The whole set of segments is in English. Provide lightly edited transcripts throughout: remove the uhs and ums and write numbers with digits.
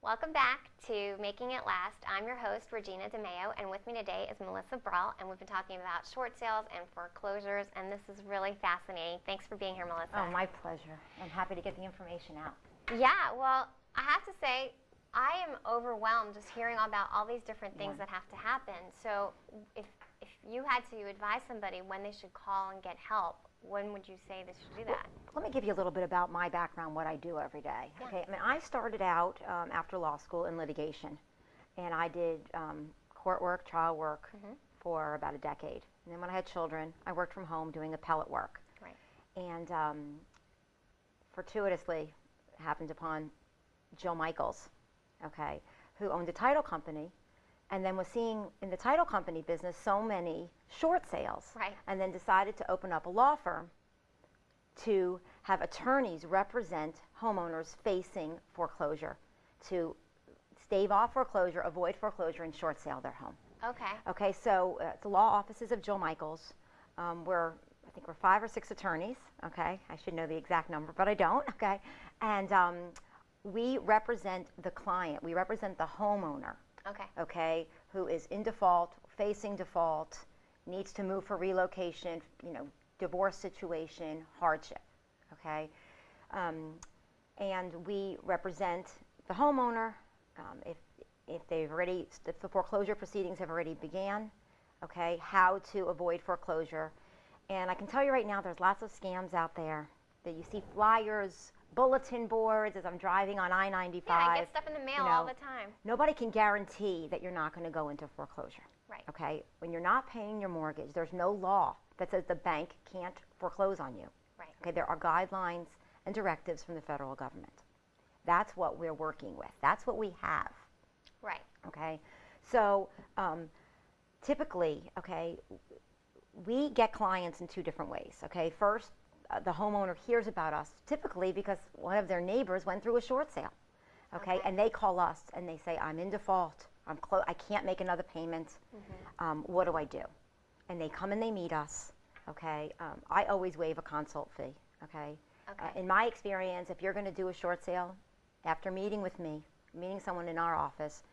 Welcome back to Making It Last. I'm your host, Regina DeMeo, and with me today is Melissa Brawl, and we've been talking about short sales and foreclosures, and this is really fascinating. Thanks for being here, Melissa. Oh, my pleasure. I'm happy to get the information out. Yeah, well, I have to say, I am overwhelmed just hearing about all these different things that have to happen. So if you had to advise somebody when they should call and get help, when would you say they should do that? Let me give you a little bit about my background, what I do every day. Yeah. Okay, I mean, I started out after law school in litigation, and I did court work, trial work for about a decade. And then when I had children, I worked from home doing appellate work. Right. And fortuitously happened upon Jill Michaels, okay, who owned a title company, and then was seeing in the title company business so many short sales, Right. and then decided to open up a law firm to have attorneys represent homeowners facing foreclosure, to stave off foreclosure, avoid foreclosure, and short sale their home. Okay. Okay, so the law offices of Jill Michaels, I think we're 5 or 6 attorneys, okay? I should know the exact number, but I don't, okay? And we represent the client. We represent the homeowner, okay, who is in default, facing default, needs to move for relocation, divorce situation, hardship, okay? And we represent the homeowner if the foreclosure proceedings have already began, okay, how to avoid foreclosure. And I can tell you right now, there's lots of scams out there that you see flyers, bulletin boards as I'm driving on I-95. Yeah, I get stuff in the mail all the time. Nobody can guarantee that you're not going to go into foreclosure. Right. Okay? When you're not paying your mortgage, there's no law that says the bank can't foreclose on you. Right. Okay? There are guidelines and directives from the federal government. That's what we're working with. That's what we have. Right. Okay? So typically, okay, we get clients in 2 different ways. Okay? First, the homeowner hears about us typically because one of their neighbors went through a short sale. Okay? And they call us and they say, I'm in default. I can't make another payment. What do I do? And they come and they meet us. Okay? I always waive a consult fee. Okay? In my experience, if you're going to do a short sale, after meeting with me, meeting someone in our office,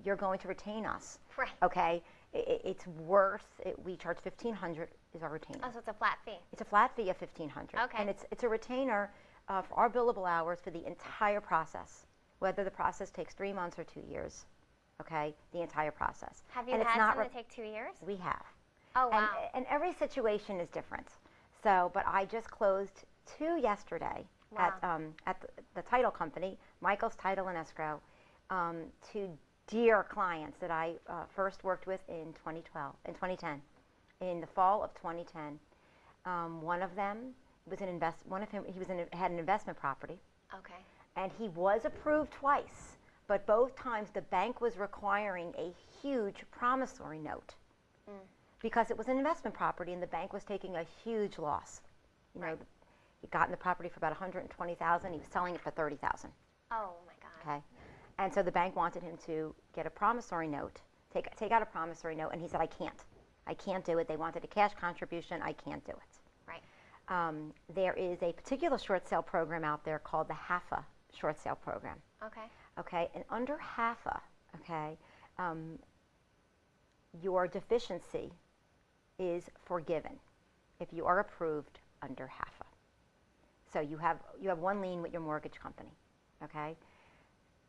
you're going to retain us. Right. Okay? It's worth it. We charge $1,500 is our retainer. Oh, so it's a flat fee. It's a flat fee of $1,500. Okay. And it's a retainer for our billable hours for the entire process, whether the process takes 3 months or 2 years. Okay, the entire process. Have you and had some that take 2 years? We have. Oh, wow. And every situation is different. So, but I just closed 2 yesterday at the title company, Michael's Title and Escrow, 2 dear clients that I first worked with in 2010. In the fall of 2010, one of them was had an investment property. Okay. And he was approved twice, but both times the bank was requiring a huge promissory note because it was an investment property and the bank was taking a huge loss. He got in the property for about $120,000. He was selling it for $30,000. Oh my God. Okay, and so the bank wanted him to get a promissory note, take out a promissory note, and he said, I can't do it. They wanted a cash contribution. I can't do it. Right. There is a particular short sale program out there called the HAFA short sale program. Okay. Okay, and under HAFA, okay, your deficiency is forgiven if you are approved under HAFA. So you have one lien with your mortgage company, okay,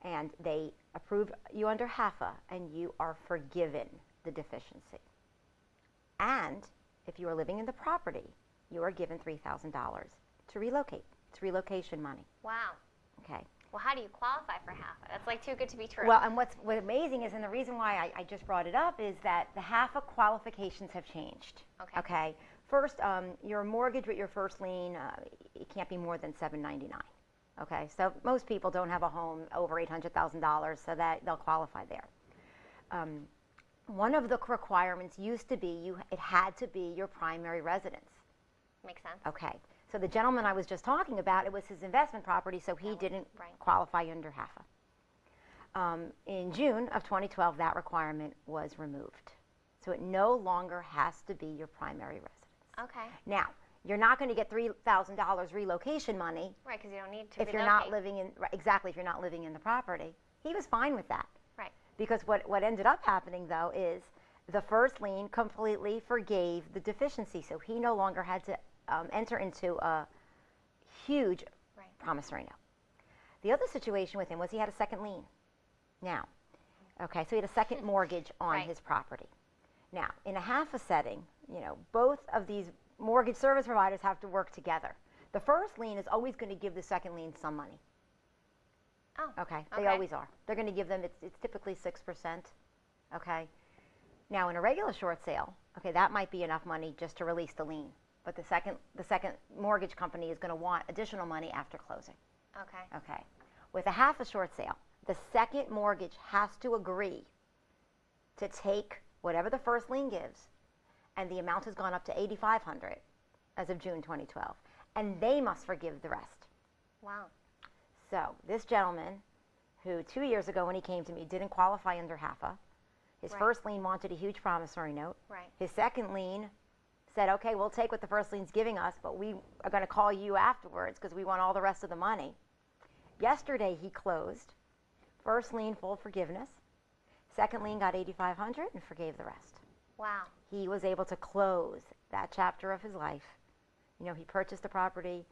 and they approve you under HAFA, and you are forgiven the deficiency. And if you are living in the property, you are given $3,000 to relocate. It's relocation money. Wow. Okay. Well, how do you qualify for HAFA? That's like too good to be true. Well, and what's amazing is, and the reason why I just brought it up is that the HAFA qualifications have changed. Okay. Okay. First, your mortgage with your first lien, it can't be more than $799. Okay. So most people don't have a home over $800,000, so that they'll qualify there. One of the requirements used to be it had to be your primary residence. Makes sense. Okay. So the gentleman I was just talking about, it was his investment property, so he didn't qualify under HAFA. In June of 2012, that requirement was removed. So it no longer has to be your primary residence. Okay. Now, you're not going to get $3,000 relocation money. Right, because you don't need to if you're not living in, if you're not living in the property. He was fine with that. Right. Because what ended up happening, though, is the first lien completely forgave the deficiency. So he no longer had to enter into a huge Right. promissory note. The other situation with him was he had a second lien. Now, okay, so he had a second mortgage on Right. his property. Now, in a HAFA setting, both of these mortgage service providers have to work together. The first lien is always going to give the second lien some money. Oh. Okay, they always are. They're going to give them, it's typically 6%. Okay. Now, in a regular short sale, okay, that might be enough money just to release the lien. But the second mortgage company is going to want additional money after closing. Okay. Okay. With a HAFA short sale, the second mortgage has to agree to take whatever the first lien gives, and the amount has gone up to $8,500 as of June 2012, and they must forgive the rest. Wow. So this gentleman, who 2 years ago when he came to me didn't qualify under HAFA, his Right. first lien wanted a huge promissory note. Right. His second lien said, okay, we'll take what the first lien's giving us, but we are going to call you afterwards because we want all the rest of the money. Yesterday he closed. First lien, full forgiveness. Second lien got $8,500 and forgave the rest. Wow. He was able to close that chapter of his life. He purchased the property,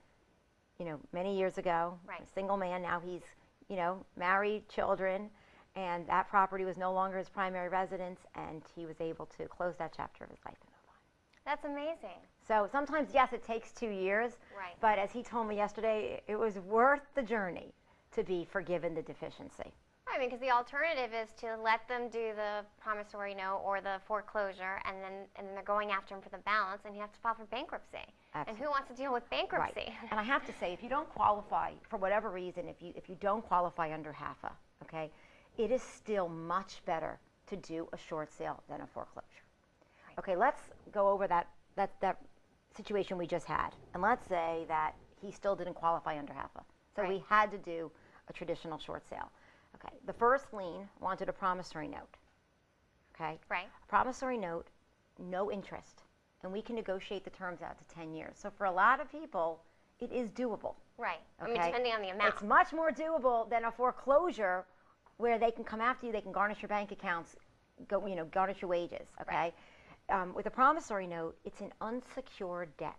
many years ago. Right. A single man. Now he's, married, children, and that property was no longer his primary residence, and he was able to close that chapter of his life and move on. That's amazing. So sometimes, yes, it takes 2 years, Right. but as he told me yesterday, it was worth the journey to be forgiven the deficiency. I mean, because the alternative is to let them do the promissory note or the foreclosure, and then they're going after him for the balance, and you have to file for bankruptcy. Absolutely. And who wants to deal with bankruptcy? Right. And I have to say, if you don't qualify, for whatever reason, if you don't qualify under HAFA, okay, it is still much better to do a short sale than a foreclosure. Right. Okay, let's go over that situation we just had. And let's say that he still didn't qualify under HAFA. So Right. we had to do a traditional short sale. Okay, the first lien wanted a promissory note. Okay? Right. A promissory note, no interest. And we can negotiate the terms out to 10 years. So for a lot of people, it is doable. Right. I mean, Okay? depending on the amount. It's much more doable than a foreclosure where they can come after you, they can garnish your bank accounts, garnish your wages, okay? With a promissory note, it's an unsecured debt.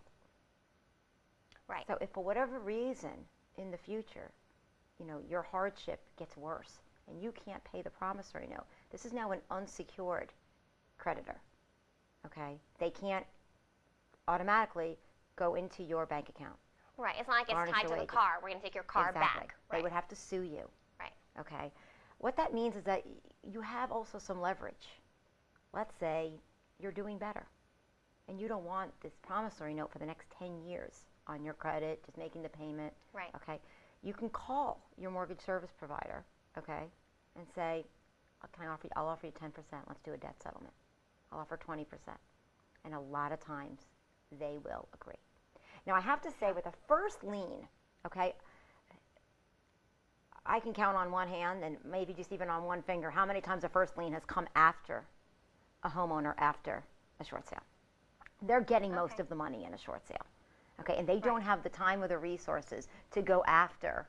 Right. So if for whatever reason in the future, your hardship gets worse and you can't pay the promissory note, this is now an unsecured creditor, okay? They can't automatically go into your bank account. Right. It's not like garnish it's tied your to the wages. car. We're going to take your car Exactly. back. They Right. would have to sue you. Right. Okay. What that means is that you have also some leverage. Let's say you're doing better and you don't want this promissory note for the next 10 years on your credit, just making the payment. Right. Okay. You can call your mortgage service provider, okay, and say, I'll offer you 10%. Let's do a debt settlement. I'll offer 20%. And a lot of times they will agree. Now, I have to say, with a first lien, okay, I can count on one hand and maybe just even on one finger how many times a first lien has come after a homeowner after a short sale. They're getting most Okay. of the money in a short sale, okay, and they don't have the time or the resources to go after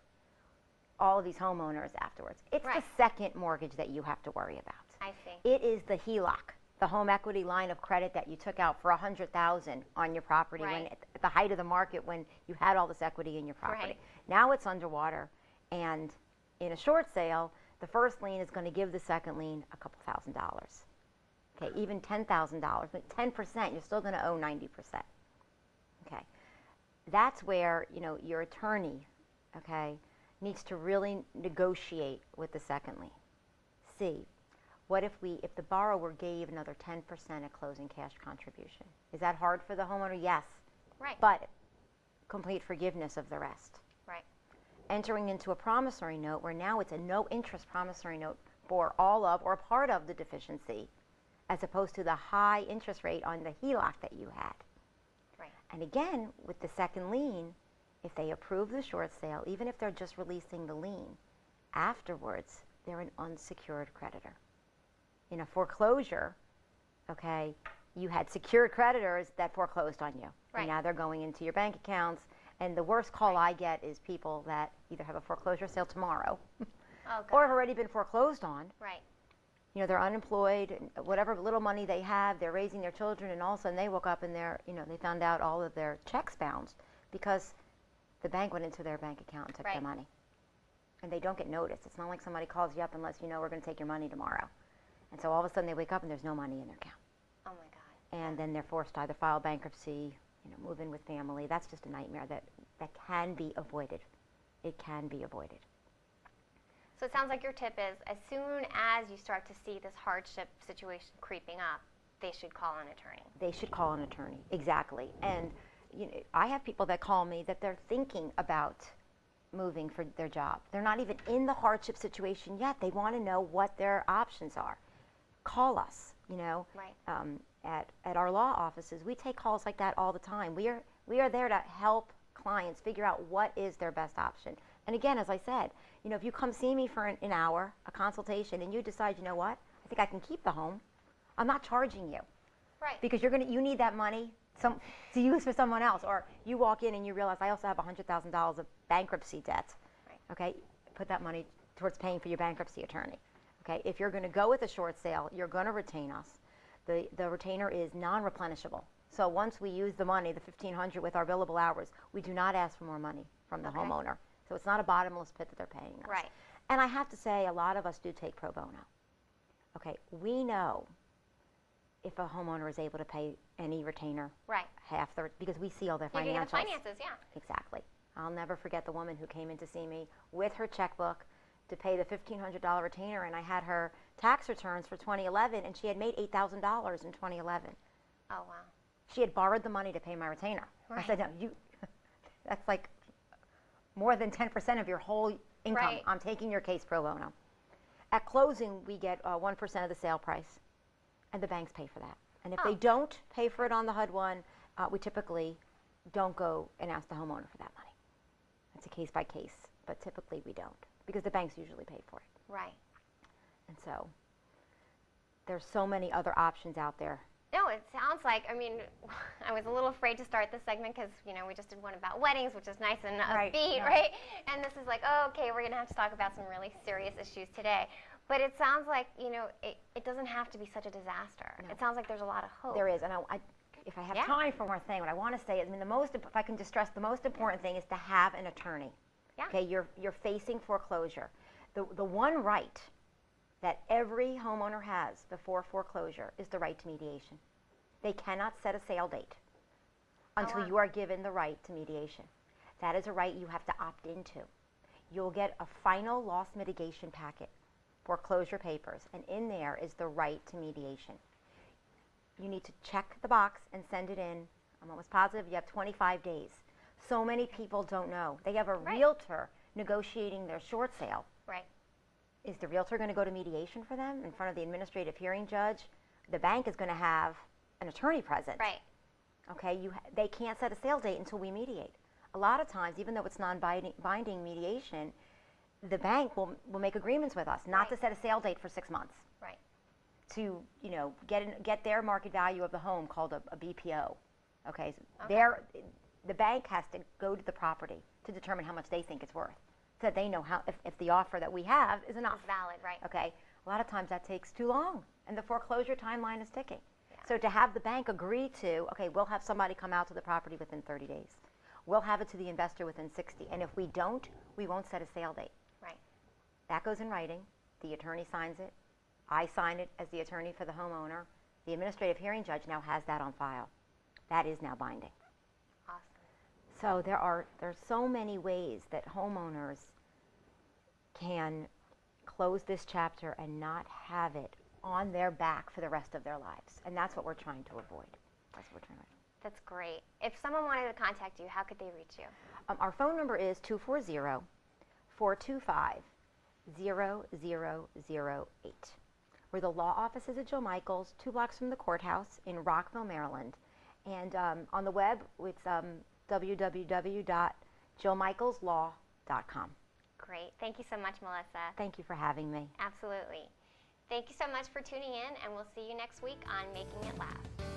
all of these homeowners afterwards. It's Right. the second mortgage that you have to worry about. I see. It is the HELOC, the home equity line of credit that you took out for $100,000 on your property when Right. at the height of the market when you had all this equity in your property. Right. Now it's underwater, and in a short sale, the first lien is going to give the second lien a couple $1,000s. Okay, even $10,000, but 10%, you're still going to owe 90%. Okay, that's where your attorney, okay, needs to really negotiate with the second lien. See, what if the borrower gave another 10% of closing cash contribution? Is that hard for the homeowner? Yes. Right. But complete forgiveness of the rest. Right. Entering into a promissory note where now it's a no interest promissory note for all of or part of the deficiency, as opposed to the high interest rate on the HELOC that you had. Right. And again, with the second lien, if they approve the short sale, even if they're just releasing the lien, afterwards, they're an unsecured creditor. In a foreclosure, okay, you had secured creditors that foreclosed on you. Right. And now they're going into your bank accounts. And the worst call I get is people that either have a foreclosure sale tomorrow Oh, or have God. already been foreclosed on. Right. You know, they're unemployed, and whatever little money they have, they're raising their children, and all of a sudden they woke up and they found out all of their checks bounced because the bank went into their bank account and took their Right. money. And they don't get noticed. It's not like somebody calls you up and lets you know we're going to take your money tomorrow. And so all of a sudden they wake up and there's no money in their account. Oh, my God. And then they're forced to either file bankruptcy, move in with family. That's just a nightmare that can be avoided. It can be avoided. So it sounds like your tip is as soon as you start to see this hardship situation creeping up, they should call an attorney. They should call an attorney, exactly. And I have people that call me that they're thinking about moving for their job. They're not even in the hardship situation yet. They want to know what their options are. Call us, Right. At our law offices, we take calls like that all the time. We are there to help clients figure out what is their best option. And again, as I said, if you come see me for an hour, a consultation, and you decide, you know what, I think I can keep the home, I'm not charging you. Right. Because you need that money to use for someone else. Or you walk in and you realize I also have $100,000 of bankruptcy debt. Right. Okay, put that money towards paying for your bankruptcy attorney. Okay, if you're going to go with a short sale, you're going to retain us. The retainer is non-replenishable. So once we use the money, the $1,500 with our billable hours, we do not ask for more money from the Okay. homeowner. So it's not a bottomless pit that they're paying us. Right. And I have to say, a lot of us do take pro bono. Okay, we know if a homeowner is able to pay any retainer Right. half because we see all their You can financials. get the finances, yeah. Exactly. I'll never forget the woman who came in to see me with her checkbook to pay the $1,500 retainer, and I had her tax returns for 2011, and she had made $8,000 in 2011. Oh, wow. She had borrowed the money to pay my retainer. Right. I said, no, that's like more than 10% of your whole income. Right. I'm taking your case pro bono. At closing, we get 1% of the sale price, and the banks pay for that. And if Oh. they don't pay for it on the HUD-1, we typically don't go and ask the homeowner for that money. It's a case by case, but typically we don't because the banks usually pay for it. Right. And so there's so many other options out there. No, it sounds like, I was a little afraid to start this segment because, we just did one about weddings, which is nice and Right, upbeat, yeah. right? And this is like, oh, okay, we're going to have to talk about some really serious issues today. But it sounds like, it doesn't have to be such a disaster. No. It sounds like there's a lot of hope. There is, and if I have Yeah. time for one thing, what I want to say is, if I can just stress, the most important thing is to have an attorney. Yeah. Okay, you're facing foreclosure. The one right that every homeowner has before foreclosure is the right to mediation. They cannot set a sale date until wow. you are given the right to mediation. That is a right you have to opt into. You'll get a final loss mitigation packet, foreclosure papers, and in there is the right to mediation. You need to check the box and send it in. I'm almost positive you have 25 days. So many people don't know. They have a Right. realtor negotiating their short sale. Right. Is the realtor going to go to mediation for them in front of the administrative hearing judge? The bank is going to have an attorney present. Right. Okay, they can't set a sale date until we mediate. A lot of times, even though it's non-binding mediation, the bank will make agreements with us not Right. to set a sale date for 6 months. Right. To get their market value of the home called a BPO. Okay, so Okay. the bank has to go to the property to determine how much they think it's worth, so that they know if the offer that we have is enough. It's valid, right. Okay, a lot of times that takes too long, and the foreclosure timeline is ticking. Yeah. So to have the bank agree to, okay, we'll have somebody come out to the property within 30 days. We'll have it to the investor within 60, and if we don't, we won't set a sale date. Right. That goes in writing. The attorney signs it. I sign it as the attorney for the homeowner. The administrative hearing judge now has that on file. That is now binding. Awesome. So there's so many ways that homeowners can close this chapter and not have it on their back for the rest of their lives. And that's what we're trying to avoid. That's what we're trying to avoid. That's great. If someone wanted to contact you, how could they reach you? Our phone number is 240-425-0008. We're the law offices at Joe Michaels, 2 blocks from the courthouse in Rockville, Maryland. And on the web, it's www.joemichaelslaw.com. Great. Thank you so much, Melissa. Thank you for having me. Absolutely. Thank you so much for tuning in, and we'll see you next week on Making It Last.